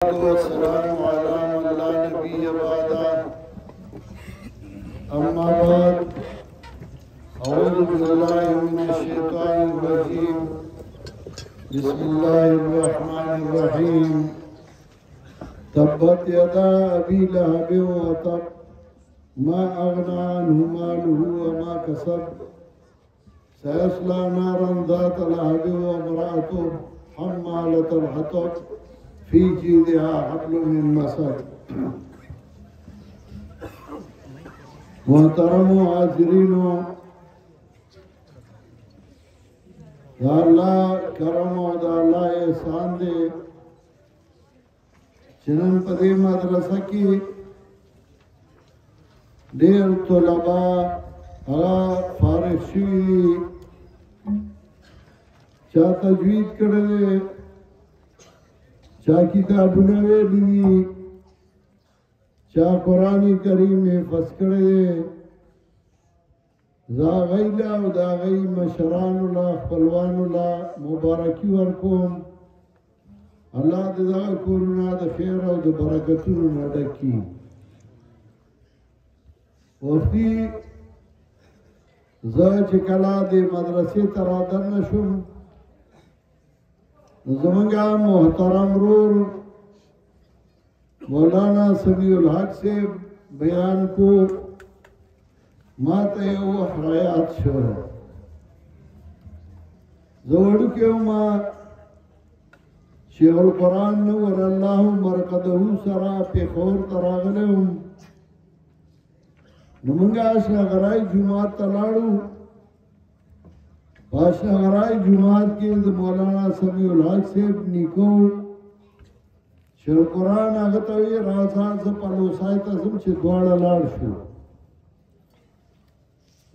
والسلام على من لا نبي بعده أما بعد أعوذ بالله من الشيطان الرجيم بسم الله الرحمن الرحيم تبت يدا أبي لهب وتب ما أغنى عنه ماله وما كسب سيصلى نارا ذات لهب وامرأته حمالة الحطب في جيدها حبل من مسد محترم حاضرین دا الله کرم او دا الله احسان دے چنن پدې مدرسه کې ډېر طلبا فارغ شوي چا تجوید کړل چا کتابونه ویلي چا قرآن کریم حفظ کړی دا غیلا او دا غی مشرانو لا خپلوانو لا مبارکي ورکوم الله دې دا کورونه د خیر او د برکتونو نه ډک کړي ورته زه چې کله د مدرسې ته رادنه شوم زمانگا محترم رور مولانا سمیع الحق سے بیان کو ماتے او حرایات شو زوڑو کیوں ما شیخ القرآن نور اللہ مرقدہو سرا پی خور تراغلہم نمانگا اشنا غرائی جماعت تلاڑو باشنا غرائی جماعت کے مولانا سمیع الحق سے نیکو شیخ قرآن آگتوی رازان سے پلوسائی تسم چه دوار لار شو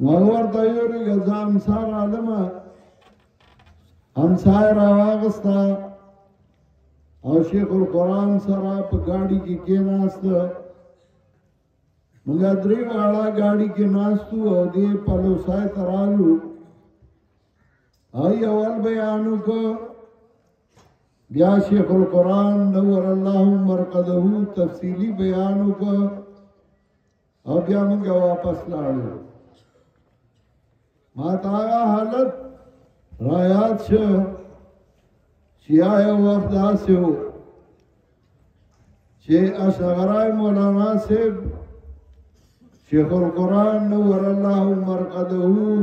وغور تایوری گزا امسار عالم امسای راواغستا او شیخ القرآن سرا پا گاڑی کی ناستا منگا دری والا گاڑی کی ناستو او دی پلوسائی ترالو آئی اول بیانو کو بیا شیخ القرآن نور اللہ مرقدہو تفصیلی بیانو کو او بیا منگا واپس لاڑو مات آگا حالت رایات شو شیعہ وقت آسے ہو چھے اشغرائی مولانا سیب شیخ القرآن نور اللہ مرقدہو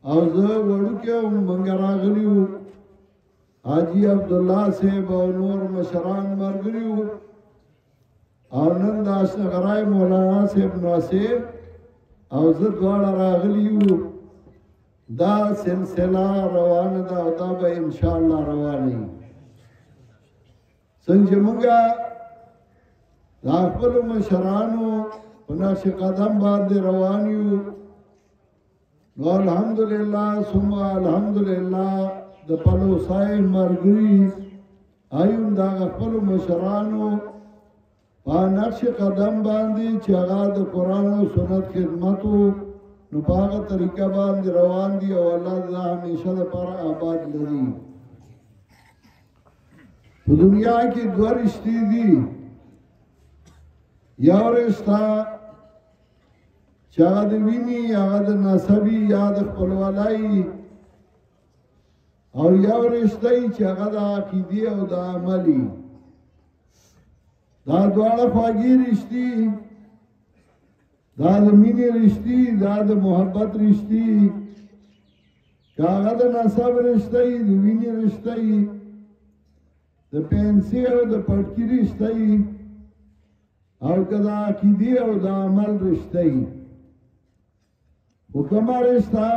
او زه وړوکی منګه راغلی وو حاجی عبدالله صاحب او نور مشران مرګري وو او نن د اشغرای مولانا صاحب ناصر او زه دواړه راغلی وو دا سلسله روانه ده او دا به انشاءالله روانه څنګه موږ د خپل مشرانو په نقش قدم باندې روان یو نو الحمدللہ ثم الحمدللہ د پلوسای مرګري ایوم دا خپل مشرانو په نقش قدم باندې چې هغه د قران او سنت خدمتو نو په هغه طریقه باندې روان دي او الله دې همیشه لپاره آباد لري په دنیا کې دوه رشتې دي یو رشتہ چاہا دا وینی یا دا نصبی یا دا خپلوالائی او یو رشتہی چاہا دا عقیدی او دا عملی دا دوارا خواگی رشتی دا دا مینی رشتی دا دا محبت رشتی چاہا دا نصب رشتہی دا وینی رشتہی دا پینسی او دا پڑکی رشتہی او کدا عقیدی او دا عمل رشتہی حکم رشتہ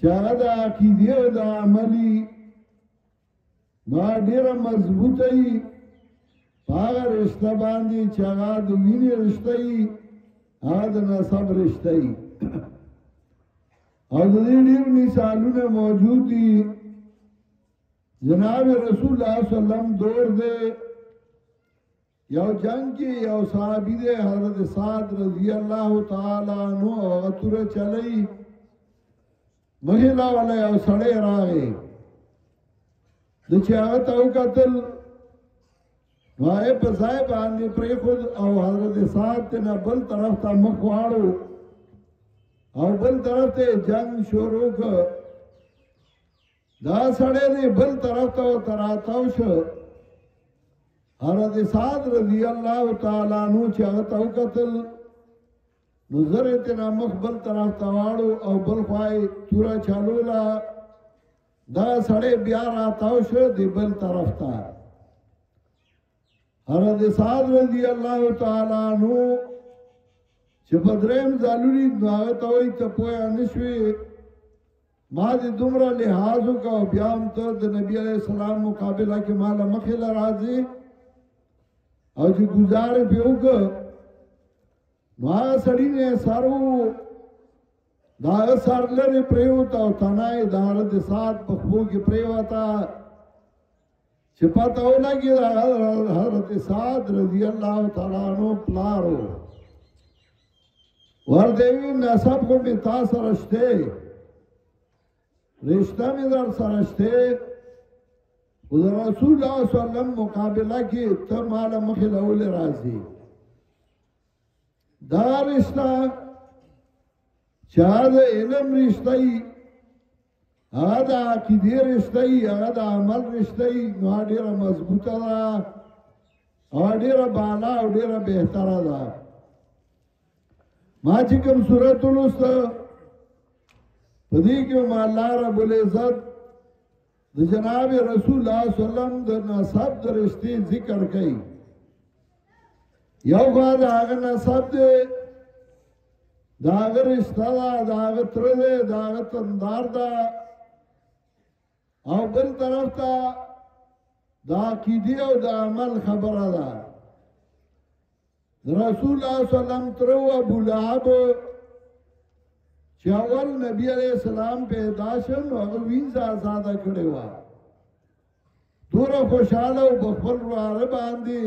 چاہا دا عقیدی او دا عملی ما دیر مضبوطی پاگا رشتہ باندی چاہا دا وینی رشتہی آگا دا نصب رشتہی اور دا دیر مثالون موجود دی جناب رسول اللہ صلی اللہ علیہ وسلم دور دے یو جنگ کی یو صحابی دے حضرت سعد رضی اللہ تعالیٰ عنہ غطور چلی مہیلا والا یو سڑے راگے د چې هغه ته وکتل نو هغه په ځای باندې پرېښود او حضرت سعد ترنه بل طرف ته مخ واړو او بل طرف ته جنگ شروع کړ. دا سړی دی بل طرف ته ورته راتاو شو. حضرت سعد رضی الله تعالی عنہ چې هغه ته وکتل نو زر یې ترنه مخ بل طرف ته واړو او بل خوا یې توره چالوله. دا سړی بیا راتاو شو دی بل طرف ته. حضرت سعد رضی الله تعالی عنہ چې په درېم ځالوري نو هغه ته وایي ته پوهه نه شوې ما دې دومره لحاظ وکړه او بیا هم ته د نبي علیه السلام مقابله کې ما له مخې له راځې او چې ګزار یې پې وکړه نو هغه سړي نه سر و د هغه سر لرې پرېوته او تنه یې د حضرت سعد په خپو کې پرېوته چې پته ولګي حضرت سعد رضی الله تعالی عنہ پلار و. ورته وی نسب خو مې تا سره شته رشتہ مې در سره شته خو د رسول الله صلی الله علیه وسلم مقابله کې ته ماله مخې له ولې راځې. دا رشتہ چې هغه د علم رشتہ وي هغه د عقیدې رشتہ وي هغه د عمل رشتہ وي نو هغه ډېره مضبوطه ده او ډېره بالا او ډېره بهتره ده. ما چې کوم سورت ولوسته په دې کې هم الله رب العزت د جناب رسول الله صلی الله علیه وسلم د نسب د رشتې ذکر کوي. یو خوا د هغه نسب دی د هغه رشته ده د هغه تره دی د هغه تندار ده او بل طرف ته د عقیدې او د عمل خبره ده. رسول الله صلی الله علیه وسلم تر ابو لهب چې اول نبی علیہ السلام پیدا شو نو هغه وینځه آزاده کړې و. دوره خوشاله او بخل واره باندې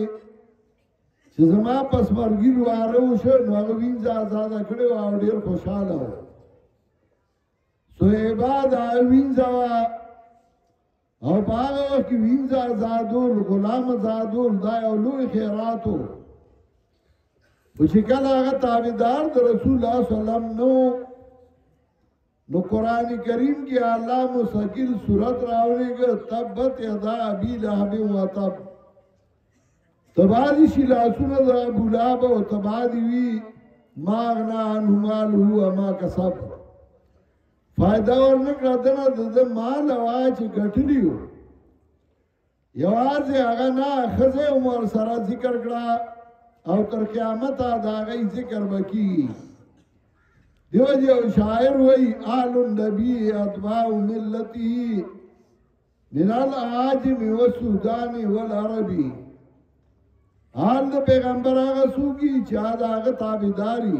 چې زما پس مرګي واره وشو نو هغه وینځه آزاده کړې و او ډیر خوشاله و. سو عبادت وینځه او هغه کې وینځه آزادول غلام آزادول دا یو لوی خیراتو. چې کله هغه تابعدار د رسول الله صلی الله علیه وسلم نو قرآن کریم کې الله مستقل صورت راوړي تبت یدا ابي لهب وتب تبادی شي لاسونه د ابو لهب او تبادی وی ما غنا عنه ماله وما کسب فائدہ ورنکړه دنه د مال واچ ګټلیو یوازې هغه نه خزه عمر سره ذکر کړه او تر قیامت دا غي ذکر وکي. دیو جو شاعر وی آل النبی اتباع ملتی من العاجم والسودان والعربی. آل دا پیغمبر آغا سوکی چاہ دا آغا تابداری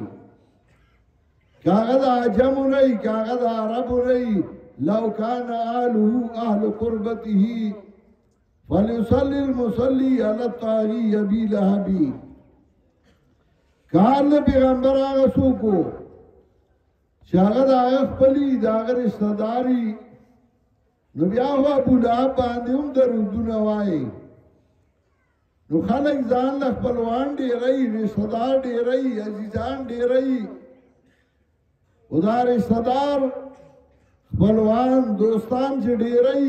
کاغذ عجم رئی کاغذ عرب رئی لو کان آلہو اہل قربتی فلیصلی المصلی علی الطاغی ابی لہبی. کار دا پیغمبر آغا سوکو چاگه دا آغا خپلی دا آغا رشتداری نو بیا ہوا ابو لہب باندې هم درودونه وایي نو خلق ځان له خپلوان ډېرئ رشتدار ډېرئ عزیزان ډېرئ او دا رشتدار خپلوان دوستان چې ډېرئ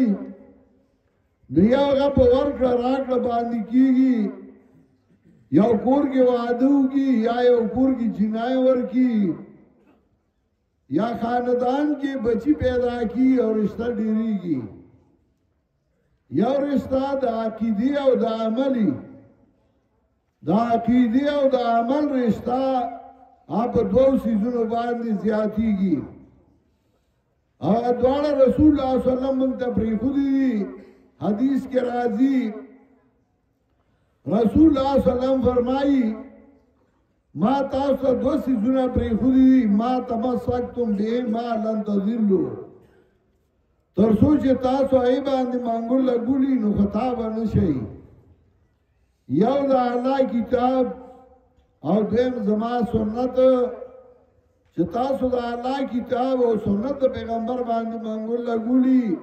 نو یو هغه په ورکړه راکړه باندې کېږي یو کور کې واده وکړي یا یو کور کې جنای ورکړي یا خاندان کې بچی پیدا کی او رشتہ ډیریږي. یو رشتہ د عقیدې او د عملي د عقیدې او د عمل رشتہ آپ دوه سيزونو باندې زیاتېږي. هغه دواړه رسول الله صلی الله علیه وسلم ته پریښودي حدیث کې راځي رسول الله صلی الله علیه وسلم فرمایي ما تاسو دو سيزونه پریښودي ما تمسکتم به ما لن تذلوا تر سوچ تاسو ای باندې مانګول لګولي نو خطا ونه شي. یو د الله کتاب او دیم زما سنت چې تاسو د الله کتاب او سنت پیغمبر باندې مانګول لګولي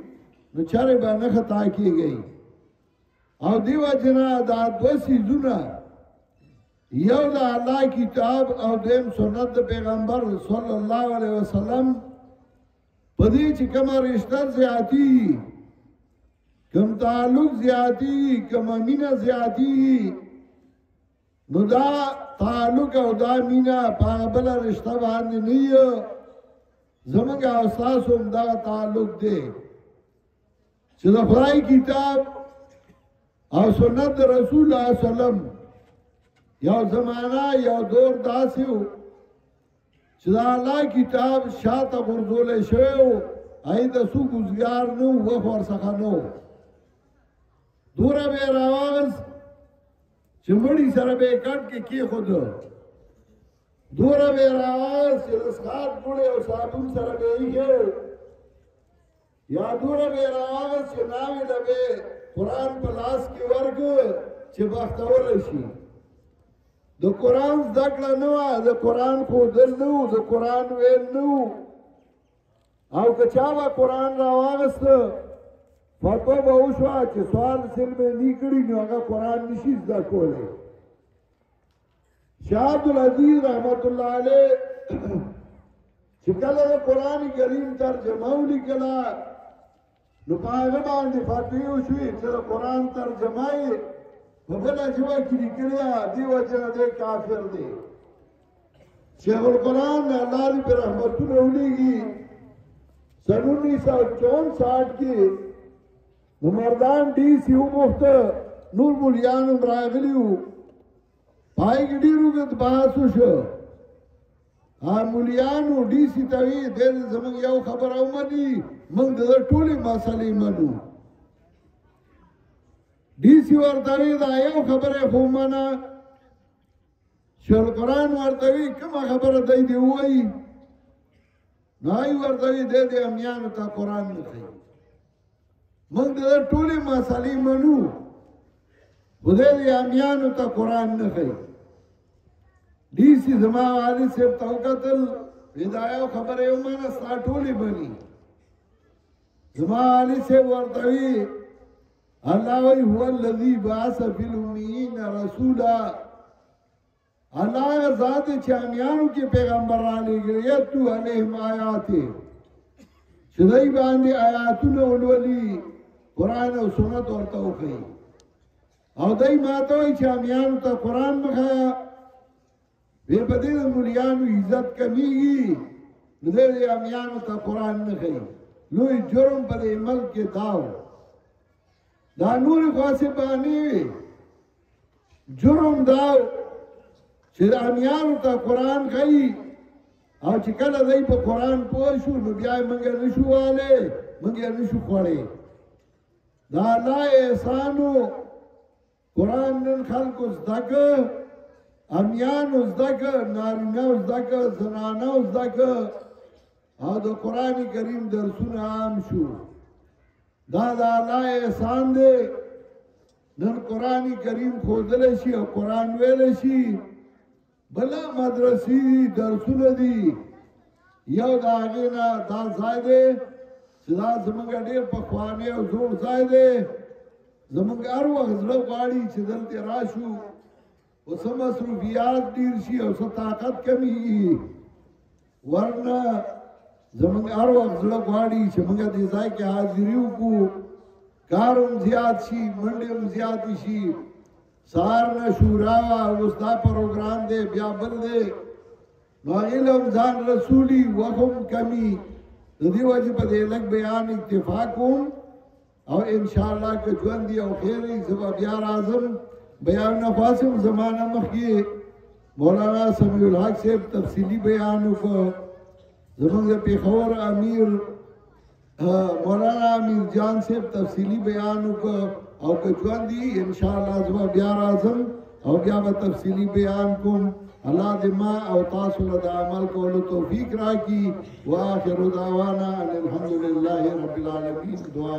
نو چاره باندې خطا کیږي او دیو جنا دا دو سیزونه یو دا الله کتاب او دیم سنت د پیغمبر صلی الله علیه وسلم پدې چې کوم رشتہ زیاتی کم تعلق زیاتی کم مینا زیاتی نو دا تعلق او دا مینا پاغبل رشتہ باندې نه زمونږ استاد هم دا تعلق دی چې د خدای کتاب او سنت رسول الله سلام یو زمانہ یو دور داسې و چې دا الله کتاب شاته غورځول شوی و هغه د څوک ګزګار نه و ورڅخه نه و دوره به راواغس چې مړی سره به کټ کې کېښود دوره به راواغس چې د سخات ګوړې او صابون سره به ایښی یا دوره به راواغس چې ناوې له به قرآن په لاس کې ورک چې بختولی شي د قرآن زده کړه نه وه د قرآن ښودل نه و د قرآن ویل نه و او که چا به قرآن راواغسته فتوا به وشوه چې سوال سلمې نه کړي نو هغه قرآن نشي زده کولی شاه عبدالعزیز رحمت الله علیه چې کله د قرآن کریم ترجمه ولیکله نو په هغه باندې فتوی وشوې چې د قرآن ترجمه یې په بله ژبه کې لیکلې دې وجه نه دی کافر دی شیخ القرآن الله دې په رحمتونه ولیږي سن 1964 کې مردان ډي سي وغوښته نور مولیان هم راغلي وو پای کې ډېر اوږد بحث وشو مولیانو ډي سي ته وی دې زموږ یو خبره ومني موږ د ټولې مسلې منو ډي سي ورته وی دا یو خبره خو منه شیخ القرآن ورته وی کومه خبره دی دې ووایي نو هغوی ورته وی دې امیانو ته قرآن نه ښیي موږ د ټولې مسلې منو خدای دې امیانو ته قرآن نه ښیي ډي سي زما والد صاحب ته وکتل وی دا یو خبره یې ومنه ستا ټولې مني زما والد صاحب ورته وی الله وی هو الذي بعث في الأميين رسولا الله ذات چې امیانو کې پیغمبر را لېږلی یتلو علیهم آیاتې چې دوی باندې آیاتونه ولولي قرآن او سنت ورته وښیي او دوی ماته وایي چې امیانو ته قرآن مه ښیه وی په دې د مولیانو عزت کمیږي نو دې امیانو ته قرآن نه ښیي لوی جرم په دې ملک کې دا و دا نورې خاصې بانې وې جرم دا و چې د امیانو ته قرآن ښیي او چې کله دی په قرآن پوه شو نو بیا یې موږ نشو والی موږ یې نشو خوړی دا الله احسان و قرآن نن خلکو زده که امیانو زده که نارینهو زده که زنانهو زده که او د قرآن کریم درسونه عام شو دا د الله احسان دی نن قرآن کریم ښودلی شي او قرآن ویلی شي بله مدرسې دي درسونه دي یو د هغې نه دا ځای دی چې دا زموږ ډېر پخوانی او زوړ ځای دی زموږ هر وخت زړه غواړي چې دلته راشو او څه مصروفیات ډېر شي او څه طاقت کمیږي ورنه زموږ هر وخت زړه غواړي چې موږ دې ځای کې حاضري وکړو کار هم زیات شي منډې هم زیاتې شي سهار نه شورا وه اوس دا پروګرام دی بیا بل دی نو علم ځان رسولي وخت هم کمي د دې وجې په دې لږ بیان اکتفا کوم او انشاءالله که ژوند دی او خیر وي زه به بیا راځم بیانونه خاصم زمانه مخکې مولانا سمیع الحق صاحب تفصیلي بیان وکړ زمونږ د پېښور امیر مولانا امیر جان صاحب تفصیلي بیان وکړ او که ژوند دی انشاءالله زه به بیا راځم او بیا به تفصیلي بیان کوم الله دې ما او تاسو له د عمل کولو توفیق راکړي واخر دعوانا ان الحمد لله رب العالمین دعا